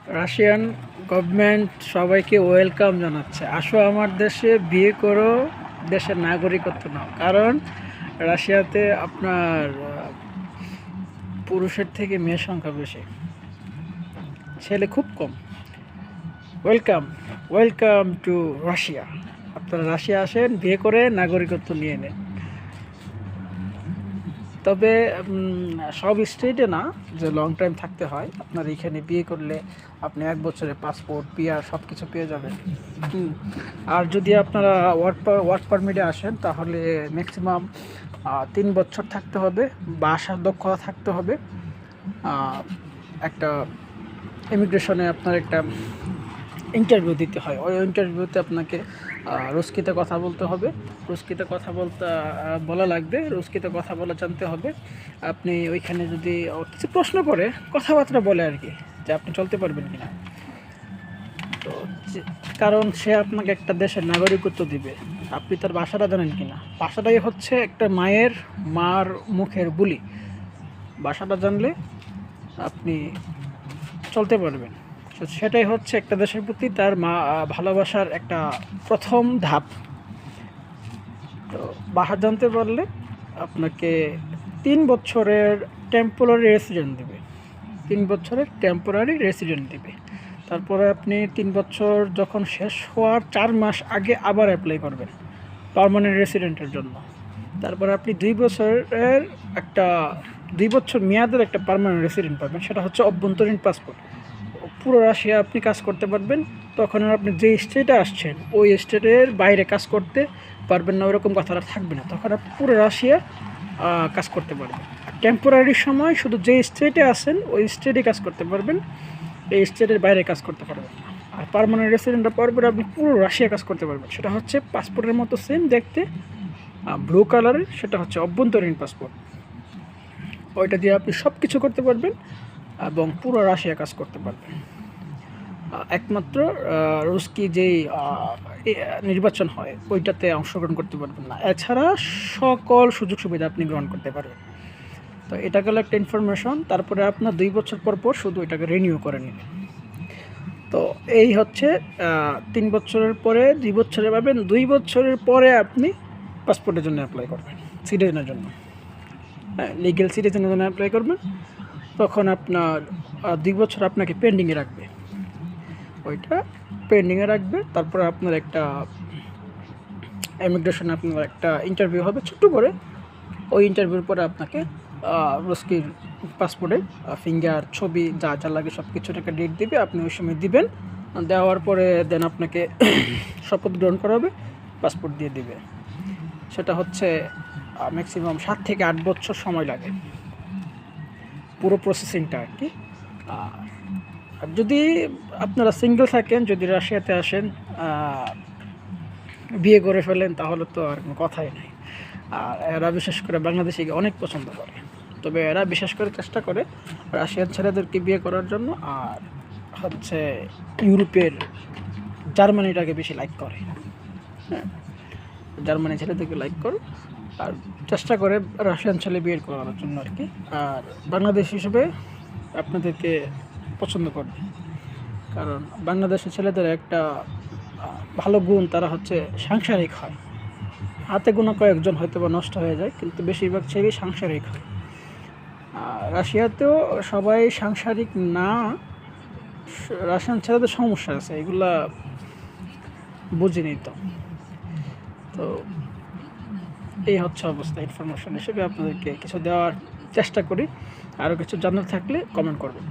Russian government সবাইকে welcome জানাচ্ছে, আসো আমার দেশে, বিয়ে করো, দেশের নাগরিকত্ব নাও। কারণ রাশিয়াতে আপনার পুরুষের থেকে মেয়ের সংখ্যা বেশি, ছেলে খুব কম। Welcome, welcome to Russia. আপনারা রাশিয়া আসেন, বিয়ে করে নাগরিকত্ব নিয়ে নেন। তবে সব স্টেটে না যে লং টাইম থাকতে হয়। আপনার এখানে বিয়ে করলে আপনি 1 বছরে পাসপোর্ট, পিআর সব কিছু পেয়ে যাবেন। আর যদি আপনারা ওয়ার্ক পারমিটে আসেন তাহলে ম্যাক্সিমাম 3 বছর থাকতে হবে, ভাষার দক্ষতা থাকতে হবে। একটা ইমিগ্রেশনে আপনার একটা ইন্টারভিউ দিতে হয়। ওই ইন্টারভিউতে আপনাকে রুস্কিতে কথা বলতে হবে, রুস্কিতে কথা বলা লাগবে, রুস্কিতে কথা বলা জানতে হবে। আপনি ওইখানে যদি কিছু প্রশ্ন করে কথাবার্তা বলে আর কি, যে আপনি চলতে পারবেন কিনা। তো কারণ সে আপনাকে একটা দেশের নাগরিকত্ব দিবে, আপনি তার ভাষাটা জানেন কিনা। ভাষাটাই হচ্ছে একটা মার মুখের বুলি। ভাষাটা জানলে আপনি চলতে পারবেন। সেটাই হচ্ছে একটা দেশের প্রতি তার ভালোবাসার একটা প্রথম ধাপ। তো ভাষা জানতে পারলে আপনাকে 3 বছরের টেম্পোরারি রেসিডেন্ট দেবে, 3 বছরের টেম্পোরারি রেসিডেন্ট দেবে। তারপরে আপনি 3 বছর যখন শেষ হওয়ার 4 মাস আগে আবার অ্যাপ্লাই করবেন পার্মানেন্ট রেসিডেন্টের জন্য। তারপরে আপনি 2 বছরের একটা 2 বছর মেয়াদের একটা পার্মানেন্ট রেসিডেন্ট পাবেন, সেটা হচ্ছে অভ্যন্তরীণ পাসপোর্ট। পুরো রাশিয়া আপনি কাজ করতে পারবেন। তখন আর আপনি যে স্টেটে আসছেন ওই স্টেটের বাইরে কাজ করতে পারবেন না, ওরকম কথাটা থাকবে না। তখন আপনি পুরো রাশিয়া কাজ করতে পারবেন। টেম্পোরারি সময় শুধু যে স্টেটে আসেন ওই স্টেটে কাজ করতে পারবেন, এই স্টেটের বাইরে কাজ করতে পারবেন না। আর পার্মানেন্ট রেসিডেন্টটা পাওয়ার পরে আপনি পুরো রাশিয়া কাজ করতে পারবেন। সেটা হচ্ছে পাসপোর্টের মতো সেম দেখতে, ব্লু কালারের, সেটা হচ্ছে অভ্যন্তরীণ পাসপোর্ট। ওইটা দিয়ে আপনি সব কিছু করতে পারবেন এবং পুরো রাশিয়া কাজ করতে পারবেন। একমাত্র রুস্কি যেই নির্বাচন হয় ওইটাতে অংশগ্রহণ করতে পারবেন না, এছাড়া সকল সুযোগ সুবিধা আপনি গ্রহণ করতে পারবেন। তো এটা গেল একটা ইনফরমেশন। তারপরে আপনার 2 বছর পর শুধু এটাকে রিনিউ করে নেবেন। তো এই হচ্ছে 3 বছরের পরে 2 বছরে পাবেন। 2 বছরের পরে আপনি পাসপোর্টের জন্য অ্যাপ্লাই করবেন, সিটিজেনের জন্য, হ্যাঁ, লিগ্যাল সিটিজেনের জন্য অ্যাপ্লাই করবেন। তখন আপনার 2 বছর আপনাকে পেন্ডিংয়ে রাখবে, ওইটা পেন্ডিংয়ে রাখবে। তারপরে আপনার একটা ইমিগ্রেশনে আপনার একটা ইন্টারভিউ হবে ছোট্ট করে। ওই ইন্টারভিউর পরে আপনাকে রুস্কির পাসপোর্টে ফিঙ্গার, ছবি, যা যা লাগে সব কিছুর একটা ডেট দিবে, আপনি ওই সময় দিবেন। দেওয়ার পরে দেন আপনাকে শপথ গ্রহণ করা হবে, পাসপোর্ট দিয়ে দিবে। সেটা হচ্ছে ম্যাক্সিমাম 7 থেকে 8 বছর সময় লাগে পুরো প্রসেসিংটা আর কি। আর যদি আপনারা সিঙ্গেল থাকেন, যদি রাশিয়াতে আসেন, বিয়ে করে ফেলেন, তাহলে তো আর কোনো কথাই নেই। আর এরা বিশেষ করে বাংলাদেশে অনেক পছন্দ করে। তবে এরা বিশেষ করে চেষ্টা করে রাশিয়ান ছেলেদেরকে বিয়ে করার জন্য। আর হচ্ছে ইউরোপের জার্মানিটাকে বেশি লাইক করে, হ্যাঁ, জার্মানি ছেলেদেরকে লাইক করে আর চেষ্টা করে রাশিয়ান ছেলে বিয়ে করার জন্য আর কি। আর বাংলাদেশ হিসেবে আপনাদেরকে পছন্দ করবে, কারণ বাংলাদেশের ছেলেদের একটা ভালো গুণ, তারা হচ্ছে সাংসারিক হয়। হাতে গোনা কয়েকজন হয়তো বা নষ্ট হয়ে যায়, কিন্তু বেশিরভাগ ছেলেই সাংসারিক হয়। রাশিয়াতেও সবাই সাংসারিক না, রাশিয়ান ছেলেদের সমস্যা আছে, এগুলা বুঝিনি। তো এই হচ্ছে অবস্থা। ইনফরমেশন হিসেবে আপনাদেরকে কিছু দেওয়ার চেষ্টা করি। আরও কিছু জানার থাকলে কমেন্ট করবেন।